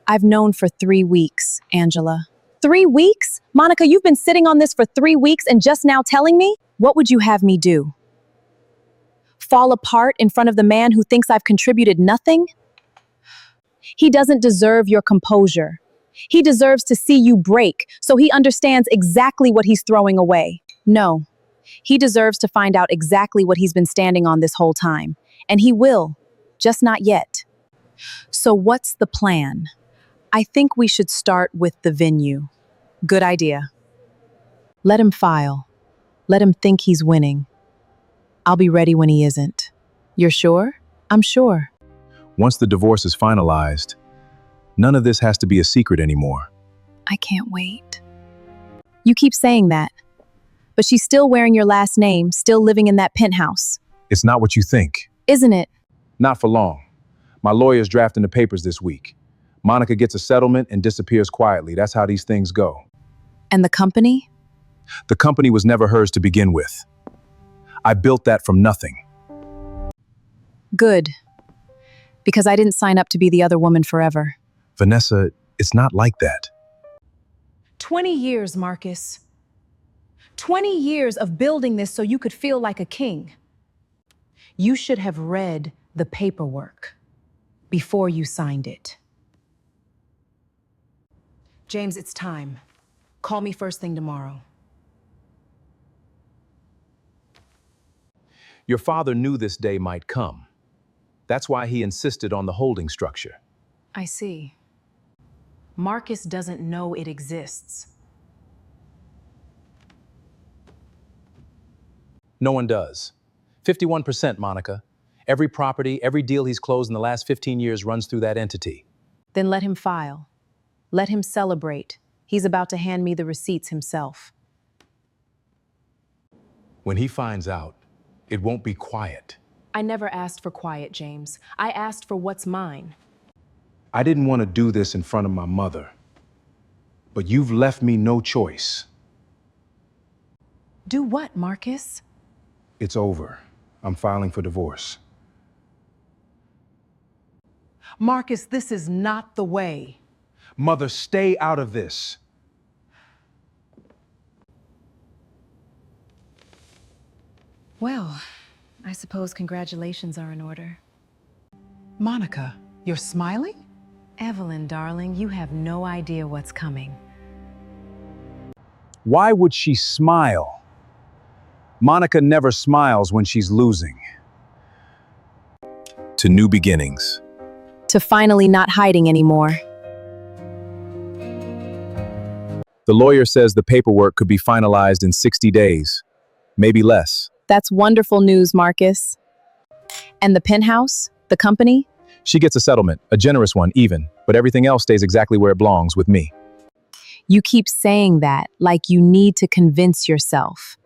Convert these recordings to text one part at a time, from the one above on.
I've known for 3 weeks, Angela. 3 weeks? Monica, you've been sitting on this for 3 weeks and just now telling me? What would you have me do? Fall apart in front of the man who thinks I've contributed nothing? He doesn't deserve your composure. He deserves to see you break so he understands exactly what he's throwing away. No, he deserves to find out exactly what he's been standing on this whole time. And he will, just not yet. So what's the plan? I think we should start with the venue. Good idea. Let him file. Let him think he's winning. I'll be ready when he isn't. You're sure? I'm sure. Once the divorce is finalized, none of this has to be a secret anymore. I can't wait. You keep saying that, but she's still wearing your last name, still living in that penthouse. It's not what you think. Isn't it? Not for long. My lawyer's drafting the papers this week. Monica gets a settlement and disappears quietly. That's how these things go. And the company? The company was never hers to begin with. I built that from nothing. Good. Because I didn't sign up to be the other woman forever. Vanessa, it's not like that. 20 years, Marcus. 20 years of building this so you could feel like a king. You should have read the paperwork before you signed it. James, it's time. Call me first thing tomorrow. Your father knew this day might come. That's why he insisted on the holding structure. I see. Marcus doesn't know it exists. No one does. 51%, Monica. Every property, every deal he's closed in the last 15 years runs through that entity. Then let him file. Let him celebrate. He's about to hand me the receipts himself. When he finds out, it won't be quiet. I never asked for quiet, James. I asked for what's mine. I didn't want to do this in front of my mother, but you've left me no choice. Do what, Marcus? It's over. I'm filing for divorce. Marcus, this is not the way. Mother, stay out of this. Well, I suppose congratulations are in order. Monica, you're smiling? Evelyn, darling, you have no idea what's coming. Why would she smile? Monica never smiles when she's losing. To new beginnings. To finally not hiding anymore. The lawyer says the paperwork could be finalized in 60 days, maybe less. That's wonderful news, Marcus. And the penthouse? The company? She gets a settlement, a generous one even, but everything else stays exactly where it belongs with me. You keep saying that like you need to convince yourself.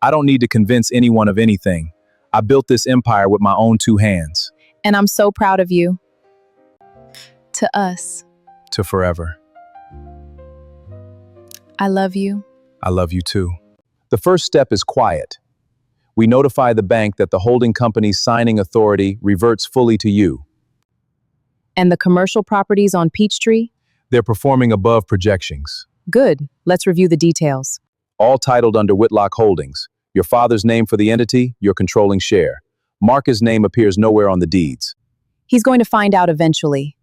I don't need to convince anyone of anything. I built this empire with my own 2 hands. And I'm so proud of you. To us. To forever. I love you. I love you too. The first step is quiet. We notify the bank that the holding company's signing authority reverts fully to you. And the commercial properties on Peachtree? They're performing above projections. Good. Let's review the details. All titled under Whitlock Holdings. Your father's name for the entity, your controlling share. Marcus' name appears nowhere on the deeds. He's going to find out eventually.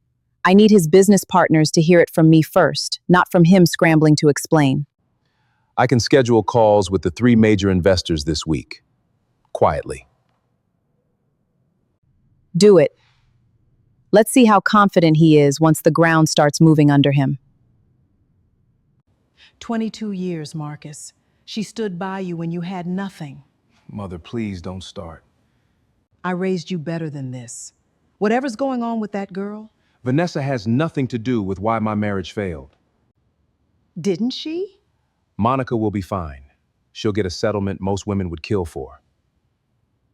I need his business partners to hear it from me first, not from him scrambling to explain. I can schedule calls with the 3 major investors this week. Quietly. Do it. Let's see how confident he is once the ground starts moving under him. 22 years, Marcus. She stood by you when you had nothing. Mother, please don't start. I raised you better than this. Whatever's going on with that girl, Vanessa has nothing to do with why my marriage failed. didn't she? Monica will be fine. She'll get a settlement most women would kill for.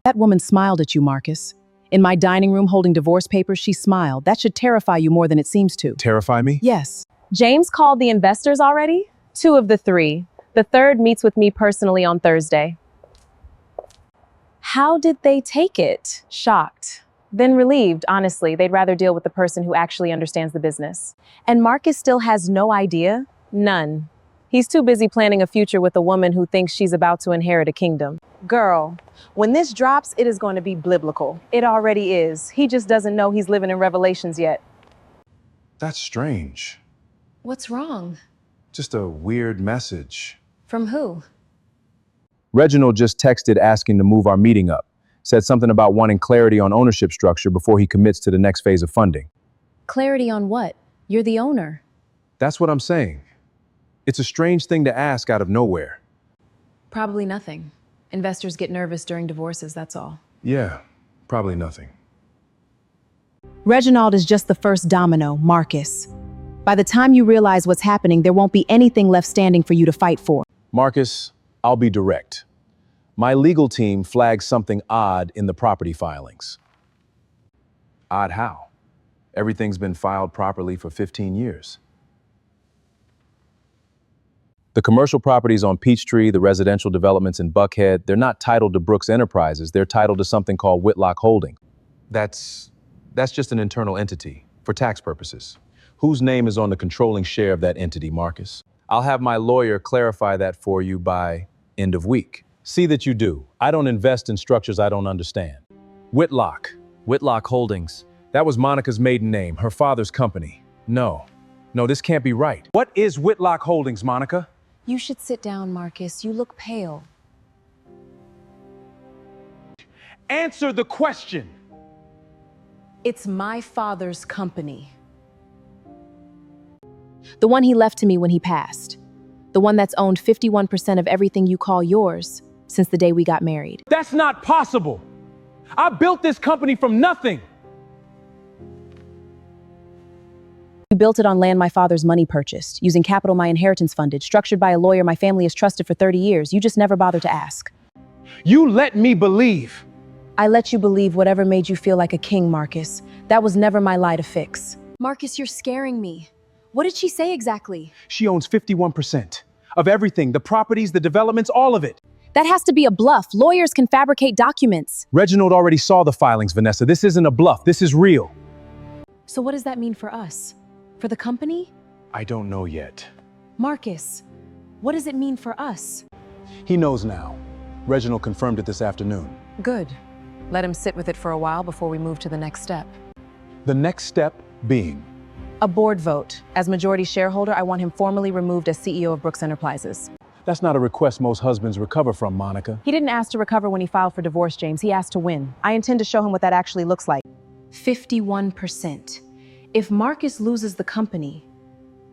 That woman smiled at you, Marcus. In my dining room holding divorce papers, she smiled. That should terrify you more than it seems to. Terrify me? Yes. James called the investors already? 2 of the 3. The 3rd meets with me personally on Thursday. How did they take it? Shocked. Then relieved, honestly. They'd rather deal with the person who actually understands the business. And Marcus still has no idea? None. He's too busy planning a future with a woman who thinks she's about to inherit a kingdom. Girl, when this drops, it is going to be biblical. It already is. He just doesn't know he's living in Revelations yet. That's strange. What's wrong? Just a weird message. From who? Reginald just texted asking to move our meeting up. Said something about wanting clarity on ownership structure before he commits to the next phase of funding. Clarity on what? You're the owner. That's what I'm saying. It's a strange thing to ask out of nowhere. Probably nothing. Investors get nervous during divorces, that's all. Yeah, probably nothing. Reginald is just the first domino, Marcus. By the time you realize what's happening, there won't be anything left standing for you to fight for. Marcus, I'll be direct. My legal team flagged something odd in the property filings. Odd how? Everything's been filed properly for 15 years. The commercial properties on Peachtree, the residential developments in Buckhead, they're not titled to Brooks Enterprises, they're titled to something called Whitlock Holding. That's just an internal entity, for tax purposes. Whose name is on the controlling share of that entity, Marcus? I'll have my lawyer clarify that for you by end of week. See that you do. I don't invest in structures I don't understand. Whitlock Holdings. That was Monica's maiden name, her father's company. No, this can't be right. What is Whitlock Holdings, Monica? You should sit down, Marcus. You look pale. Answer the question. It's my father's company. The one he left to me when he passed. The one that's owned 51% of everything you call yours since the day we got married. That's not possible. I built this company from nothing. You built it on land my father's money purchased, using capital my inheritance funded, structured by a lawyer my family has trusted for 30 years. You just never bothered to ask. You let me believe. I let you believe whatever made you feel like a king, Marcus. That was never my lie to fix. Marcus, you're scaring me. What did she say exactly? She owns 51% of everything, the properties, the developments, all of it. That has to be a bluff. Lawyers can fabricate documents. Reginald already saw the filings, Vanessa. This isn't a bluff. This is real. So what does that mean for us? For the company? I don't know yet. Marcus, what does it mean for us? He knows now. Reginald confirmed it this afternoon. Good. Let him sit with it for a while before we move to the next step. The next step being? A board vote. As majority shareholder, I want him formally removed as CEO of Brooks Enterprises. That's not a request most husbands recover from, Monica. He didn't ask to recover when he filed for divorce, James. He asked to win. I intend to show him what that actually looks like. 51%. If Marcus loses the company,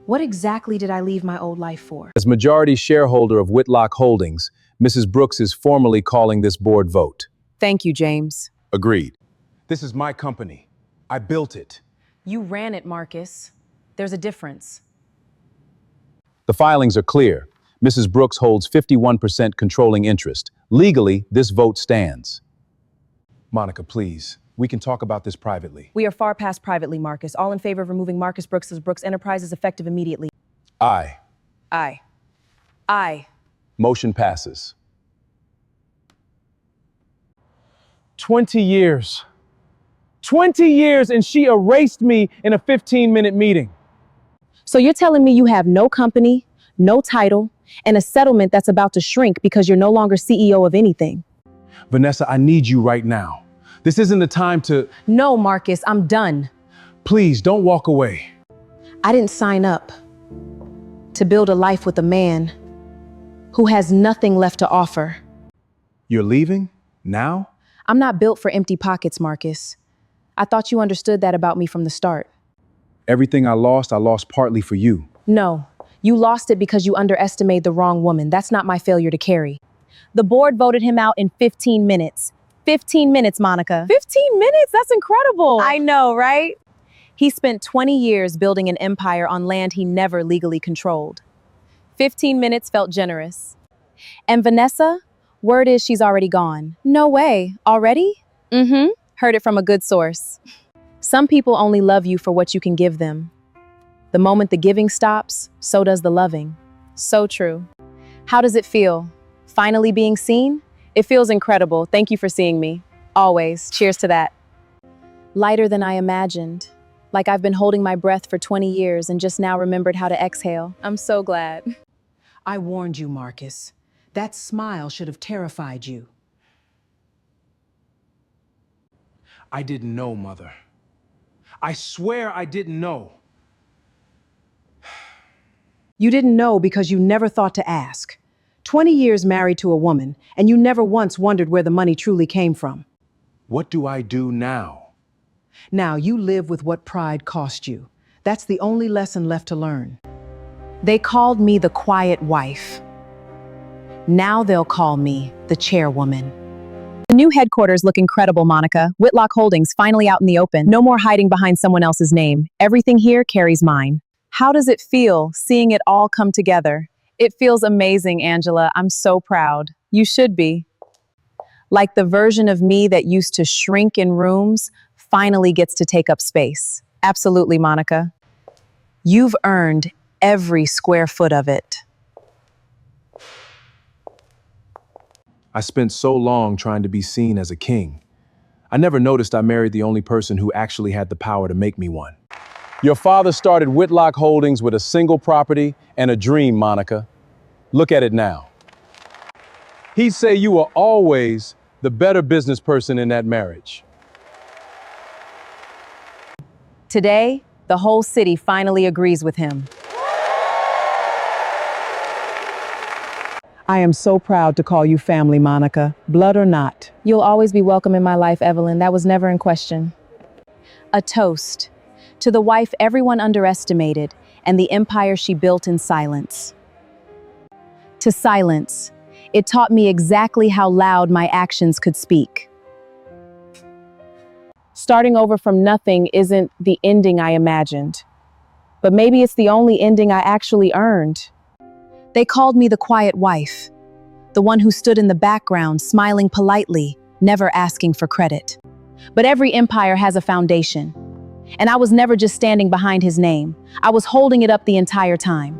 what exactly did I leave my old life for? As majority shareholder of Whitlock Holdings, Mrs. Brooks is formally calling this board vote. Thank you, James. Agreed. This is my company. I built it. You ran it, Marcus. There's a difference. The filings are clear. Mrs. Brooks holds 51% controlling interest. Legally, this vote stands. Monica, please. We can talk about this privately. We are far past privately, Marcus. All in favor of removing Marcus Brooks as Brooks Enterprises effective immediately. Aye. Aye. Motion passes. 20 years. 20 years and she erased me in a 15-minute meeting. So you're telling me you have no company, no title, and a settlement that's about to shrink because you're no longer CEO of anything? Vanessa, I need you right now. This isn't the time to... No, Marcus, I'm done. Please, don't walk away. I didn't sign up to build a life with a man who has nothing left to offer. You're leaving? Now? I'm not built for empty pockets, Marcus. I thought you understood that about me from the start. Everything I lost partly for you. No, you lost it because you underestimated the wrong woman. That's not my failure to carry. The board voted him out in 15 minutes. 15 minutes, Monica. 15 minutes? That's incredible. I know, right? He spent 20 years building an empire on land he never legally controlled. 15 minutes felt generous. And Vanessa, word is she's already gone. No way. Already? Mm-hmm. Heard it from a good source. Some people only love you for what you can give them. The moment the giving stops, so does the loving. So true. How does it feel? Finally being seen? It feels incredible. Thank you for seeing me. Always. Cheers to that. Lighter than I imagined. Like I've been holding my breath for 20 years and just now remembered how to exhale. I'm so glad. I warned you, Marcus. That smile should have terrified you. I didn't know, Mother. I swear I didn't know. You didn't know because you never thought to ask. 20 years married to a woman, and you never once wondered where the money truly came from. What do I do now? Now you live with what pride cost you. That's the only lesson left to learn. They called me the quiet wife. Now they'll call me the chairwoman. The new headquarters look incredible, Monica. Whitlock Holdings finally out in the open. No more hiding behind someone else's name. Everything here carries mine. How does it feel seeing it all come together? It feels amazing, Angela. I'm so proud. You should be. Like the version of me that used to shrink in rooms finally gets to take up space. Absolutely, Monica. You've earned every square foot of it. I spent so long trying to be seen as a king. I never noticed I married the only person who actually had the power to make me one. Your father started Whitlock Holdings with a single property and a dream, Monica. Look at it now. He'd say you were always the better business person in that marriage. Today, the whole city finally agrees with him. I am so proud to call you family, Monica, blood or not. You'll always be welcome in my life, Evelyn. That was never in question. A toast to the wife everyone underestimated and the empire she built in silence. To silence, it taught me exactly how loud my actions could speak. Starting over from nothing isn't the ending I imagined. But maybe it's the only ending I actually earned. They called me the quiet wife, the one who stood in the background, smiling politely, never asking for credit. But every empire has a foundation. And I was never just standing behind his name. I was holding it up the entire time.